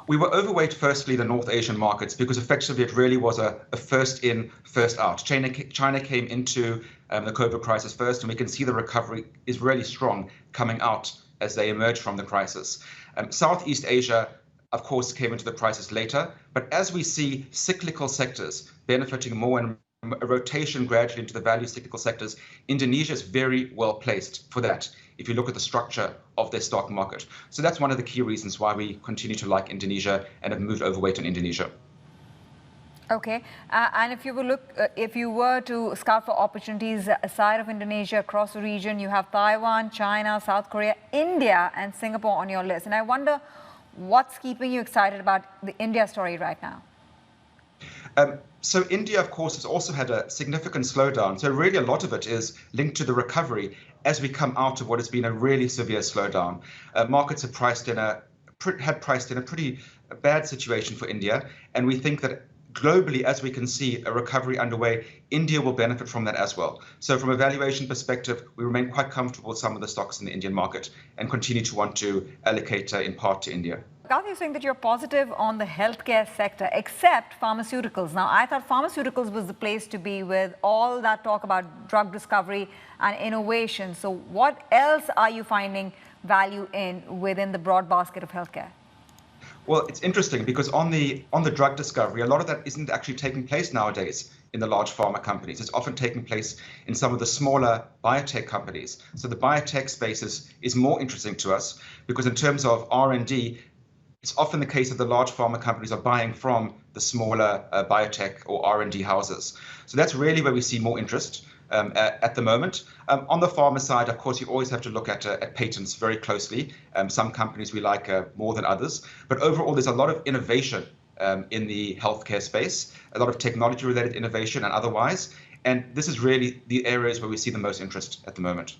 We were overweight, firstly, the North Asian markets because effectively it really was a first in, first out. China came into the COVID crisis first, and we can see the recovery is really strong coming out as they emerge from the crisis. Southeast Asia, of course, came into the crisis later, but as we see cyclical sectors benefiting more and a rotation gradually into the value cyclical sectors, Indonesia is very well placed for that if you look at the structure of their stock market. So that's one of the key reasons why we continue to like Indonesia and have moved overweight in Indonesia. Okay, and if you were to scout for opportunities aside of Indonesia across the region, you have Taiwan, China, South Korea, India, and Singapore on your list. And I wonder what's keeping you excited about the India story right now? So India, of course, has also had a significant slowdown. So really a lot of it is linked to the recovery as we come out of what has been a really severe slowdown. Markets have had priced in a pretty bad situation for India. And we think that globally, as we can see a recovery underway, India will benefit from that as well. So from a valuation perspective, we remain quite comfortable with some of the stocks in the Indian market and continue to want to allocate in part to India. Garth, you're saying that you're positive on the healthcare sector, except pharmaceuticals. Now, I thought pharmaceuticals was the place to be with all that talk about drug discovery and innovation. So what else are you finding value in within the broad basket of healthcare? Well, it's interesting because on the drug discovery, a lot of that isn't actually taking place nowadays in the large pharma companies. It's often taking place in some of the smaller biotech companies. So the biotech space is more interesting to us because in terms of R&D, it's often the case that the large pharma companies are buying from the smaller biotech or R&D houses. So that's really where we see more interest at the moment. On the pharma side, of course, you always have to look at patents very closely. Some companies we like more than others. But overall, there's a lot of innovation in the healthcare space, a lot of technology-related innovation and otherwise. And this is really the areas where we see the most interest at the moment.